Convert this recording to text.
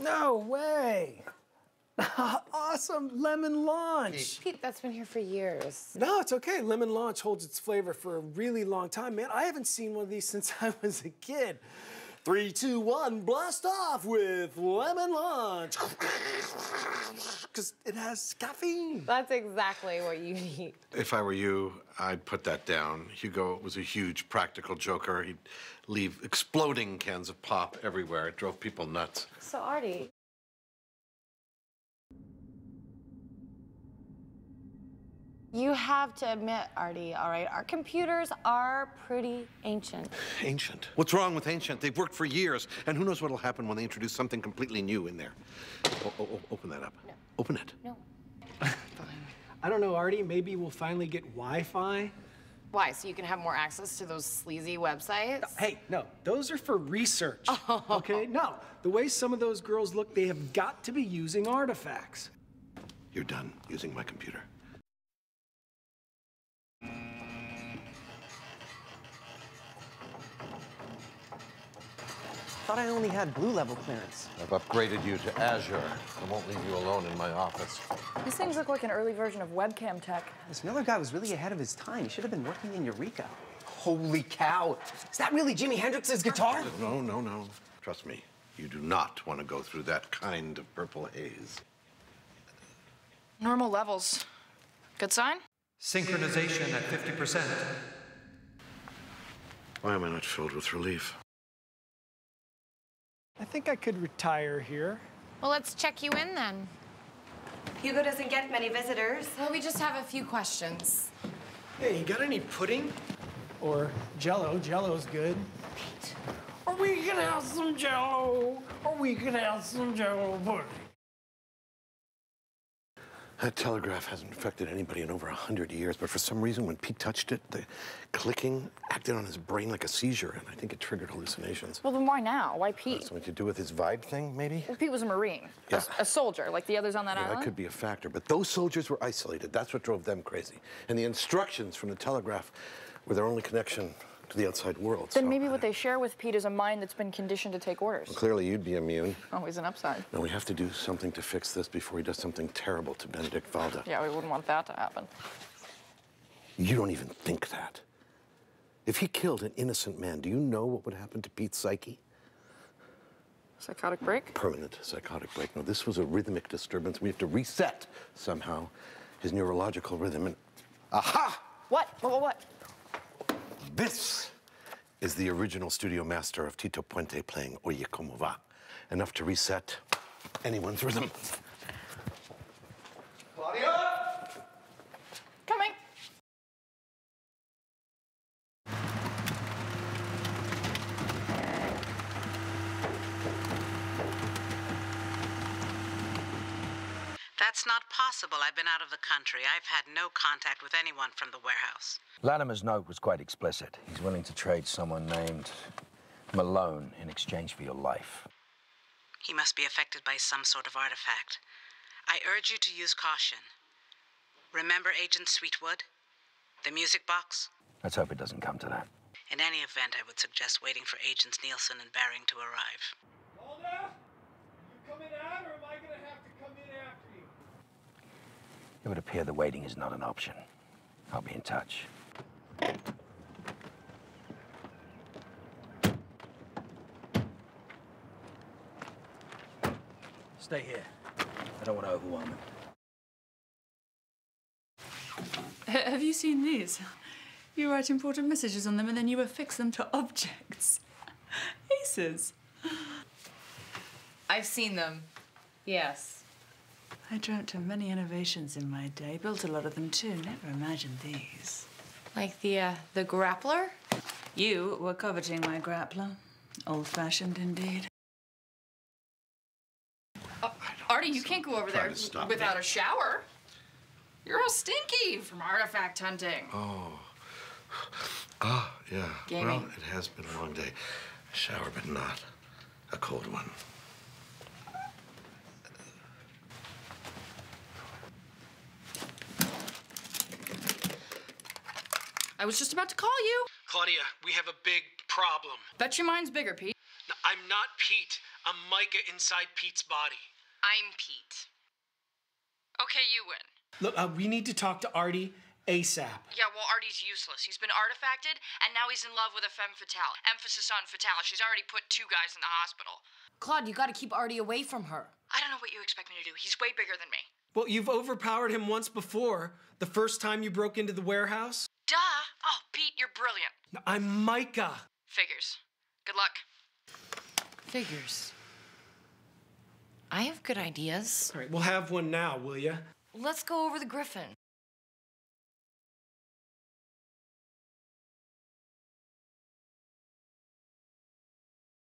No way. Awesome lemon launch. Pete, that's been here for years. No, it's okay. Lemon launch holds its flavor for a really long time, man. I haven't seen one of these since I was a kid. 3, 2, 1, blast off with lemon launch. Because it has caffeine. That's exactly what you need. If I were you, I'd put that down. Hugo was a huge practical joker. He'd leave exploding cans of pop everywhere. It drove people nuts. So, Artie. You have to admit, Artie, all right, our computers are pretty ancient. Ancient? What's wrong with ancient? They've worked for years, and who knows what'll happen when they introduce something completely new in there. Open that up. No. Open it. No. I don't know, Artie. Maybe we'll finally get Wi-Fi. Why? So you can have more access to those sleazy websites? Hey, no, those are for research. Okay? No, the way some of those girls look, they have got to be using artifacts. You're done using my computer. I thought I only had blue level clearance. I've upgraded you to Azure. I won't leave you alone in my office. These things look like an early version of webcam tech. This Miller guy was really ahead of his time. He should have been working in Eureka. Holy cow. Is that really Jimi Hendrix's guitar? No. Trust me, you do not want to go through that kind of purple haze. Normal levels. Good sign? Synchronization at 50%. Why am I not filled with relief? I think I could retire here. Well, let's check you in then. Hugo doesn't get many visitors. Well, we just have a few questions. Hey, you got any pudding? Or Jell-O? Jell-O's good. Pete, are we gonna have some Jell-O? Are we gonna have some Jell-O pudding? That telegraph hasn't affected anybody in over 100 years, but for some reason, when Pete touched it, the clicking acted on his brain like a seizure, and I think it triggered hallucinations. Well, then why now? Why Pete? Something to do with his vibe thing, maybe? Well, Pete was a Marine. Yeah. A soldier, like the others on that Yeah, island. that could be a factor, but those soldiers were isolated. That's what drove them crazy. And the instructions from the telegraph were their only connection to the outside world. Then maybe what they share with Pete is a mind that's been conditioned to take orders. Well, clearly, you'd be immune. Always an upside. No, we have to do something to fix this before he does something terrible to Benedict Valda. Yeah, we wouldn't want that to happen. You don't even think that. If he killed an innocent man, do you know what would happen to Pete's psyche? Psychotic break? Permanent psychotic break. No, this was a rhythmic disturbance. We have to reset, somehow, his neurological rhythm. And aha! What? What? This is the original studio master of Tito Puente playing Oye Como Va. Enough to reset anyone's rhythm. Claudia! Coming. That's not possible. I've been out of the country. I've had no contact with anyone from the warehouse. Lattimer's note was quite explicit. He's willing to trade someone named Malone in exchange for your life. He must be affected by some sort of artifact. I urge you to use caution. Remember Agent Sweetwood? The music box? Let's hope it doesn't come to that. In any event, I would suggest waiting for Agents Nielsen and Bering to arrive. Claudia? You coming out, or am I gonna have to come in after you? It would appear the waiting is not an option. I'll be in touch. Stay here. I don't want to overwhelm him. Have you seen these? You write important messages on them and then you affix them to objects. Aces. I've seen them. Yes. I dreamt of many innovations in my day. Built a lot of them too. Never imagined these. Like the grappler? You were coveting my grappler. Old-fashioned indeed. Artie, you can't go over there without a shower. You're all stinky from artifact hunting. Yeah. Gaming. Well, it has been a long day. A shower, but not a cold one. I was just about to call you. Claudia, we have a big problem. Bet your mind's bigger, Pete. No, I'm not Pete. I'm Myka inside Pete's body. I'm Pete. Okay, you win. Look, we need to talk to Artie ASAP. Yeah, well, Artie's useless. He's been artifacted, and now he's in love with a femme fatale. Emphasis on fatale. She's already put 2 guys in the hospital. Claude, you gotta keep Artie away from her. I don't know what you expect me to do. He's way bigger than me. Well, you've overpowered him once before. The first time you broke into the warehouse. Duh! Oh, Pete, you're brilliant. I'm Myka. Figures. Good luck. Figures. I have good ideas. All right, we'll have one now, will ya? Let's go over the Griffin.